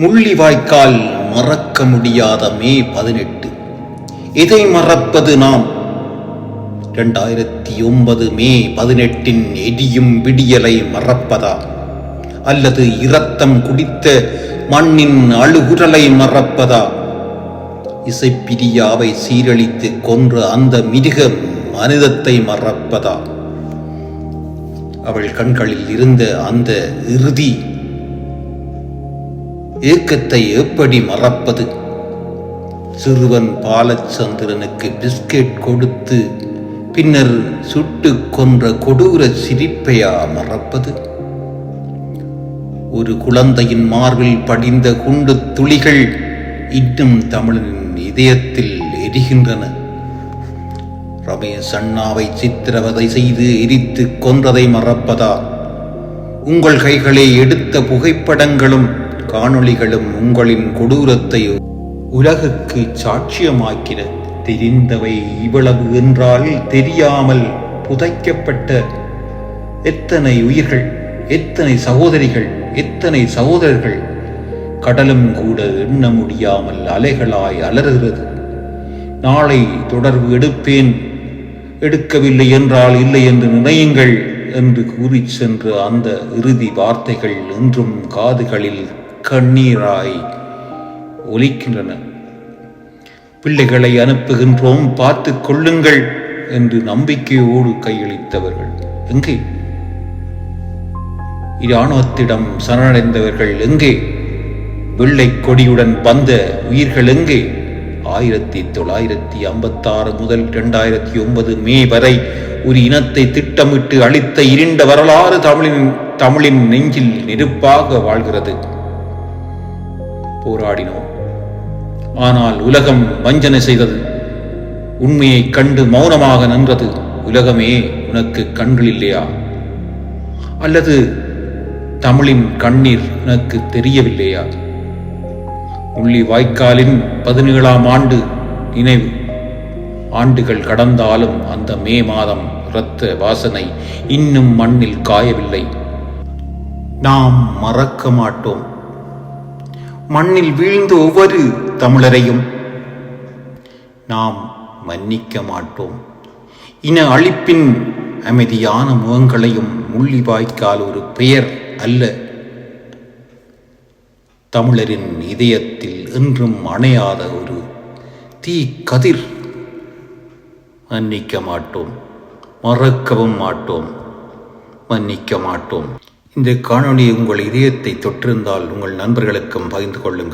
முள்ளிவாய்க்கால் மறக்க முடியாத மே 18. இதை மறப்பது நாம்? 2009 மே 18 எரியும் விடியலை மறப்பதா, அல்லது இரத்தம் குடித்த மண்ணின் அழுகுரலை மறப்பதா? இசைப்பிரியாவை சீரழித்து கொன்ற அந்த மிருக மனிதத்தை மறப்பதா? அவள் கண்களில் இருந்த அந்த இறுதி ஏக்கத்தை எப்படி மறப்பது? சிறுவன் பாலச்சந்திரனுக்கு பிஸ்கெட் கொடுத்து பின்னர் சுட்டு கொன்ற கொடூர சிரிப்பையா மறப்பது? ஒரு குழந்தையின் மார்பில் படிந்த குண்டு துளிகள் இன்னும் தமிழனின் இதயத்தில் எரிகின்றன. ரமேஷ் அண்ணாவை சித்திரவதை செய்து எரித்து கொன்றதை மறப்பதா? உங்கள் கைகளை எடுத்த புகைப்படங்களும் காணொளிகளும் உங்களின் கொடூரத்தை உலகுக்கு சாட்சியமாக்கின. தெரிந்தவை இவ்வளவு என்றால் தெரியாமல் புதைக்கப்பட்ட எத்தனை உயிர்கள், எத்தனை சகோதரிகள், எத்தனை சகோதரர்கள். கடலும் கூட எண்ண முடியாமல் அலைகளாய் அலறுகிறது. நாளை தொடர்பு எடுப்பேன், எடுக்கவில்லை என்றால் இல்லை என்று நினையுங்கள் என்று கூறி சென்ற அந்த இறுதி வார்த்தைகள் இன்றும் காதுகளில் கண்ணீராய் ஒலிக்கின்றன. பிள்ளைகளை அனுப்புகின்றோம், பார்த்து கொள்ளுங்கள் என்று நம்பிக்கையோடு கையளித்தவர்கள் எங்கே? இராணுவத்திடம் சரணடைந்தவர்கள் எங்கே? வெள்ளை கொடியுடன் வந்த உயிர்கள் எங்கே? 1956 முதல் 2009 மே வரை ஒரு இனத்தை திட்டமிட்டு அழித்த இருண்ட வரலாறு தமிழின் நெஞ்சில் நெருப்பாக வாழ்கிறது. போராடினோம், ஆனால் உலகம் வஞ்சனை செய்தது. உண்மையை கண்டு மௌனமாக நின்றது. உலகமே, உனக்கு கண்கள் இல்லையா? அல்லது தமிழின் கண்ணீர் உனக்கு தெரியவில்லையா? முள்ளிவாய்க்காலின் 17ஆம் ஆண்டு நினைவு. ஆண்டுகள் கடந்தாலும் அந்த மே மாதம் இரத்த வாசனை இன்னும் மண்ணில் காயவில்லை. நாம் மறக்க மாட்டோம். மண்ணில் வீழ்ந்த ஒவ்வொரு தமிழரையும் நாம் மன்னிக்க மாட்டோம். இன அழிப்பின் அமைதியான முகங்களையும் முள்ளிவாய்க்கால் ஒரு பெயர் அல்ல, தமிழரின் இதயத்தில் என்றும் அணையாத ஒரு தீ கதிர். மன்னிக்க மாட்டோம், மறக்கவும் மாட்டோம், மன்னிக்க மாட்டோம். இந்த காணொளி உங்கள் இதயத்தை தொற்றிருந்தால் உங்கள் நண்பர்களுக்கும் பகிர்ந்து கொள்ளுங்கள்.